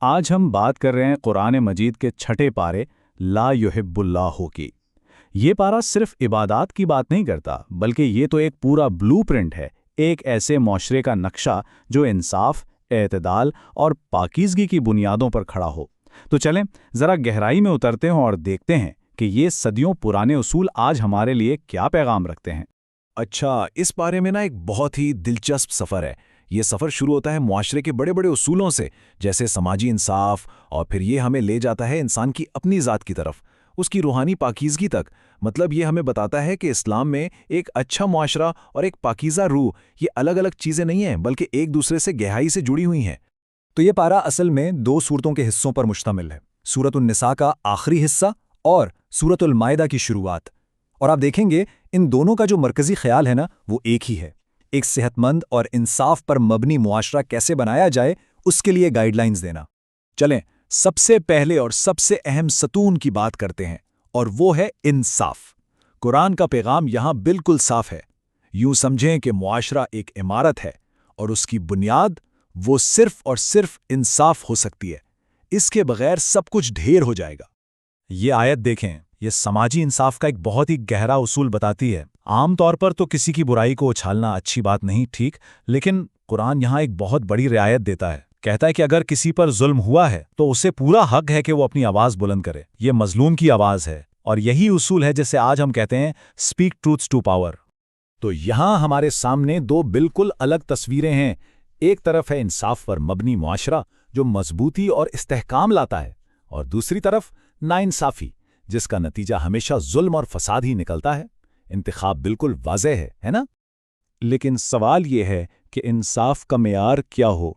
آج ہم بات کر رہے ہیں قرآن مجید کے چھٹے پارے لا یحب اللہ کی۔ یہ پارا صرف عبادات کی بات نہیں کرتا، بلکہ یہ تو ایک پورا بلو پرنٹ ہے، ایک ایسے معاشرے کا نقشہ جو انصاف، اعتدال اور پاکیزگی کی بنیادوں پر کھڑا ہو۔ تو چلیں ذرا گہرائی میں اترتے ہیں اور دیکھتے ہیں کہ یہ صدیوں پرانے اصول آج ہمارے لیے کیا پیغام رکھتے ہیں۔ اچھا، اس بارے میں ایک بہت ہی دلچسپ سفر ہے۔ یہ سفر شروع ہوتا ہے معاشرے کے بڑے بڑے اصولوں سے، جیسے سماجی انصاف، اور پھر یہ ہمیں لے جاتا ہے انسان کی اپنی ذات کی طرف، اس کی روحانی پاکیزگی تک۔ مطلب یہ ہمیں بتاتا ہے کہ اسلام میں ایک اچھا معاشرہ اور ایک پاکیزہ روح یہ الگ الگ چیزیں نہیں ہیں، بلکہ ایک دوسرے سے گہرائی سے جڑی ہوئی ہیں۔ تو یہ پارا اصل میں دو صورتوں کے حصوں پر مشتمل ہے، سورۃ النساء کا آخری حصہ اور سورۃ المائدہ کی شروعات۔ اور آپ دیکھیں گے ان دونوں کا جو مرکزی خیال ہے نا، وہ ایک ہی ہے، ایک صحت مند اور انصاف پر مبنی معاشرہ کیسے بنایا جائے، اس کے لیے گائیڈ لائنز دینا۔ چلیں سب سے پہلے اور سب سے اہم ستون کی بات کرتے ہیں، اور وہ ہے انصاف۔ قرآن کا پیغام یہاں بالکل صاف ہے۔ یوں سمجھیں کہ معاشرہ ایک عمارت ہے، اور اس کی بنیاد وہ صرف اور صرف انصاف ہو سکتی ہے۔ اس کے بغیر سب کچھ ڈھیر ہو جائے گا۔ یہ آیت دیکھیں، یہ سماجی انصاف کا ایک بہت ہی گہرا اصول بتاتی ہے۔ عام طور پر تو کسی کی برائی کو اچھالنا اچھی بات نہیں، ٹھیک، لیکن قرآن یہاں ایک بہت بڑی رعایت دیتا ہے۔ کہتا ہے کہ اگر کسی پر ظلم ہوا ہے تو اسے پورا حق ہے کہ وہ اپنی آواز بلند کرے، یہ مظلوم کی آواز ہے، اور یہی اصول ہے جسے آج ہم کہتے ہیں اسپیک ٹروتھس ٹو پاور۔ تو یہاں ہمارے سامنے دو بالکل الگ تصویریں ہیں۔ ایک طرف ہے انصاف پر مبنی معاشرہ جو مضبوطی اور استحکام لاتا ہے، اور دوسری طرف ناانصافی جس کا نتیجہ ہمیشہ ظلم اور فساد ہی نکلتا ہے۔ انتخاب بالکل واضح ہے نا؟ لیکن سوال یہ ہے کہ انصاف کا معیار کیا ہو؟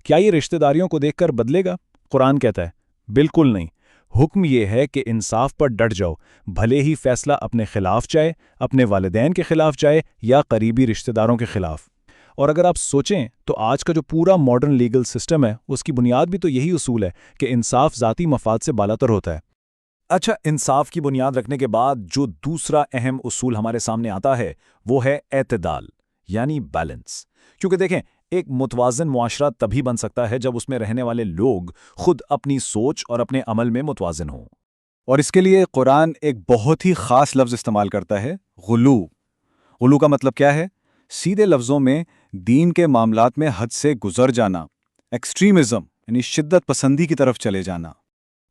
کیا یہ رشتہ داریوں کو دیکھ کر بدلے گا؟ قرآن کہتا ہے بالکل نہیں۔ حکم یہ ہے کہ انصاف پر ڈٹ جاؤ، بھلے ہی فیصلہ اپنے خلاف جائے، اپنے والدین کے خلاف جائے یا قریبی رشتہ داروں کے خلاف۔ اور اگر آپ سوچیں تو آج کا جو پورا ماڈرن لیگل سسٹم ہے، اس کی بنیاد بھی تو یہی اصول ہے کہ انصاف ذاتی مفاد سے بالاتر ہوتا ہے۔ اچھا، انصاف کی بنیاد رکھنے کے بعد جو دوسرا اہم اصول ہمارے سامنے آتا ہے وہ ہے اعتدال، یعنی بیلنس۔ کیونکہ دیکھیں، ایک متوازن معاشرہ تبھی بن سکتا ہے جب اس میں رہنے والے لوگ خود اپنی سوچ اور اپنے عمل میں متوازن ہوں۔ اور اس کے لیے قرآن ایک بہت ہی خاص لفظ استعمال کرتا ہے، غلو۔ غلو کا مطلب کیا ہے؟ سیدھے لفظوں میں دین کے معاملات میں حد سے گزر جانا، ایکسٹریمزم یعنی شدت پسندی کی طرف چلے جانا۔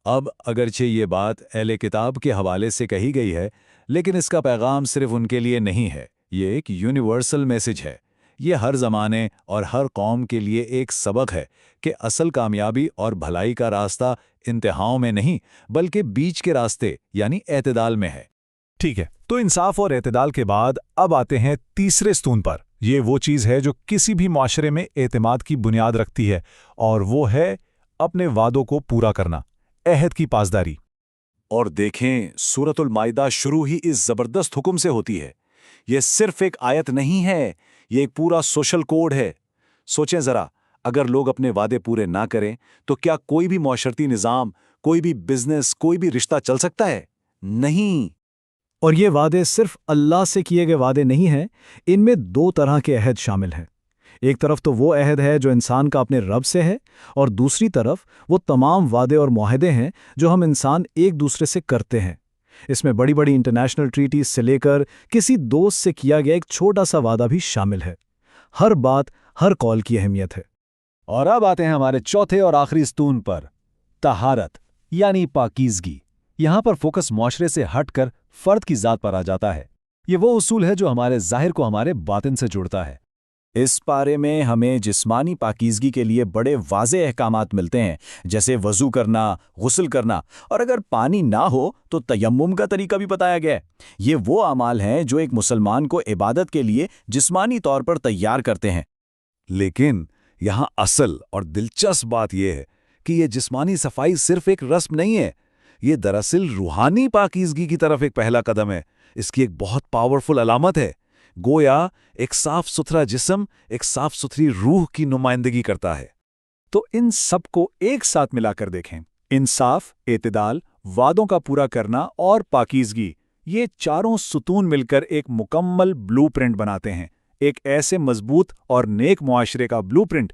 اب اگرچہ یہ بات اہل کتاب کے حوالے سے کہی گئی ہے، لیکن اس کا پیغام صرف ان کے لیے نہیں ہے، یہ ایک یونیورسل میسج ہے۔ یہ ہر زمانے اور ہر قوم کے لیے ایک سبق ہے کہ اصل کامیابی اور بھلائی کا راستہ انتہاؤں میں نہیں، بلکہ بیچ کے راستے یعنی اعتدال میں ہے۔ ٹھیک ہے، تو انصاف اور اعتدال کے بعد اب آتے ہیں تیسرے ستون پر۔ یہ وہ چیز ہے جو کسی بھی معاشرے میں اعتماد کی بنیاد رکھتی ہے، اور وہ ہے اپنے وعدوں کو پورا کرنا، عہد کی پاسداری۔ اور دیکھیں، سورۃ المائدہ شروع ہی اس زبردست حکم سے ہوتی ہے۔ یہ صرف ایک آیت نہیں ہے، یہ ایک پورا سوشل کوڈ ہے۔ سوچیں ذرا، اگر لوگ اپنے وعدے پورے نہ کریں تو کیا کوئی بھی معاشرتی نظام، کوئی بھی بزنس، کوئی بھی رشتہ چل سکتا ہے؟ نہیں۔ اور یہ وعدے صرف اللہ سے کیے گئے وعدے نہیں ہیں، ان میں دو طرح کے عہد شامل ہیں۔ ایک طرف تو وہ عہد ہے جو انسان کا اپنے رب سے ہے، اور دوسری طرف وہ تمام وعدے اور معاہدے ہیں جو ہم انسان ایک دوسرے سے کرتے ہیں۔ اس میں بڑی بڑی انٹرنیشنل ٹریٹیز سے لے کر کسی دوست سے کیا گیا ایک چھوٹا سا وعدہ بھی شامل ہے۔ ہر بات، ہر قول کی اہمیت ہے۔ اور اب آتے ہیں ہمارے چوتھے اور آخری ستون پر، طہارت یعنی پاکیزگی۔ یہاں پر فوکس معاشرے سے ہٹ کر فرد کی ذات پر آ جاتا ہے۔ یہ وہ اصول ہے جو ہمارے ظاہر کو ہمارے باطن سے جوڑتا ہے۔ اس پارے میں ہمیں جسمانی پاکیزگی کے لیے بڑے واضح احکامات ملتے ہیں، جیسے وضو کرنا، غسل کرنا، اور اگر پانی نہ ہو تو تیمم کا طریقہ بھی بتایا گیا ہے۔ یہ وہ اعمال ہیں جو ایک مسلمان کو عبادت کے لیے جسمانی طور پر تیار کرتے ہیں۔ لیکن یہاں اصل اور دلچسپ بات یہ ہے کہ یہ جسمانی صفائی صرف ایک رسم نہیں ہے، یہ دراصل روحانی پاکیزگی کی طرف ایک پہلا قدم ہے۔ اس کی ایک بہت پاورفل علامت ہے۔ گویا ایک صاف ستھرا جسم ایک صاف ستھری روح کی نمائندگی کرتا ہے۔ تو ان سب کو ایک ساتھ ملا کر دیکھیں، انصاف، اعتدال، وعدوں کا پورا کرنا اور پاکیزگی، یہ چاروں ستون مل کر ایک مکمل بلو پرنٹ بناتے ہیں، ایک ایسے مضبوط اور نیک معاشرے کا بلو پرنٹ